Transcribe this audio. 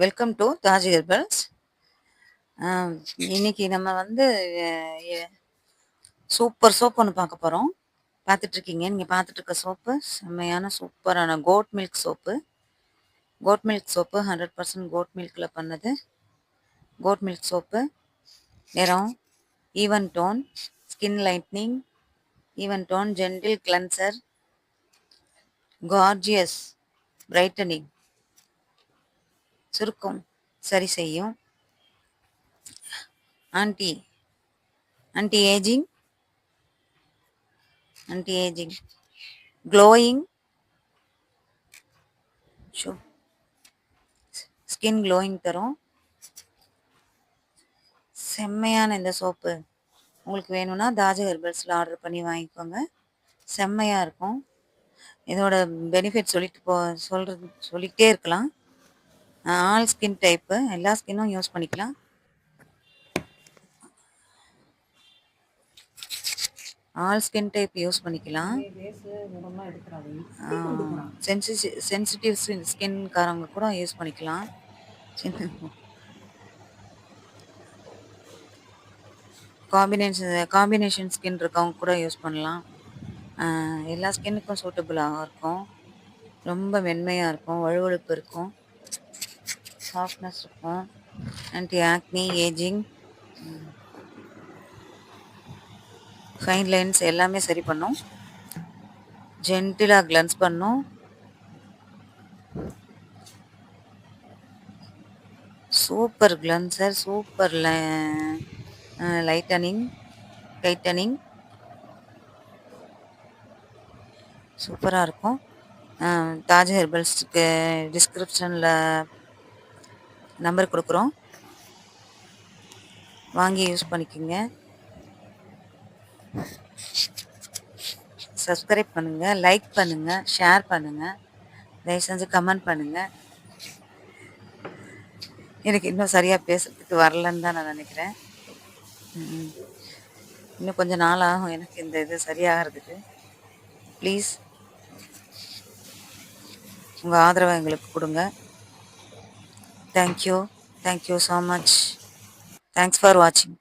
Welcome to Taj herbals. இன்னைக்கு நம்ம வந்து சூப்பர் சோப் ஒன்று பார்க்க போகிறோம். பார்த்துட்ருக்கீங்க, நீங்கள் பார்த்துட்டு இருக்க சோப்பு செம்மையான சூப்பரான goat milk soap. Goat milk soap 100% goat மில்கில் பண்ணது. கோட் மில்க் சோப்பு நிறம் even tone, skin lightening, even tone, gentle cleanser, gorgeous brightening, சுருக்கம் சரி செய்யும், anti anti ageing glowing, skin glowing தரும். செம்மையான இந்த சோப்பு உங்களுக்கு வேணும்னா தாஜ் ஹெர்பல்ஸில் ஆர்டர் பண்ணி வாங்கிக்கோங்க. செம்மையாக இருக்கும். இதோட பெனிஃபிட் சொல்லிக்கிட்டே இருக்கலாம். ஆல் ஸ்கின் டைப்பு, எல்லா ஸ்கின்னும் யூஸ் பண்ணிக்கலாம். ஆல் ஸ்கின் டைப் யூஸ் பண்ணிக்கலாம். சென்சிட்டிவ் ஸ்கின்காரங்க கூட யூஸ் பண்ணிக்கலாம். காம்பினேஷன் ஸ்கின் இருக்கவங்க கூட யூஸ் பண்ணலாம். எல்லா ஸ்கின்னுக்கும் சூட்டபுளாக இருக்கும். ரொம்ப மென்மையாக இருக்கும், வழுவழுப்பு இருக்கும், சாஃப்ட்னஸ் இருக்கும், ஆன்டி ஆக்னி, ஏஜிங், ஃபைன் லைன்ஸ் எல்லாமே சரி பண்ணும். ஜென்டிலாக கிளன்ஸ் பண்ணும். சூப்பர் கிளன்சர், சூப்பர் டைட்டனிங் சூப்பராக இருக்கும். தாஜ் ஹெர்பல்ஸ்க்கு டிஸ்கிரிப்ஷனில் நம்பர் கொடுக்குறோம், வாங்கி யூஸ் பண்ணிக்கோங்க. சப்ஸ்கிரைப் பண்ணுங்கள், லைக் பண்ணுங்கள், ஷேர் பண்ணுங்கள், தயவு செஞ்சு கமெண்ட் பண்ணுங்கள். எனக்கு இன்னும் சரியாக பேசுறதுக்கு வரலன்னு தான் நான் நினைக்கிறேன். இன்னும் கொஞ்சம் நாள் ஆகும் எனக்கு இந்த இது சரியாகிறதுக்கு. ப்ளீஸ் உங்கள் ஆதரவை எங்களுக்கு கொடுங்க. Thank you so much. Thanks for வாட்சிங்.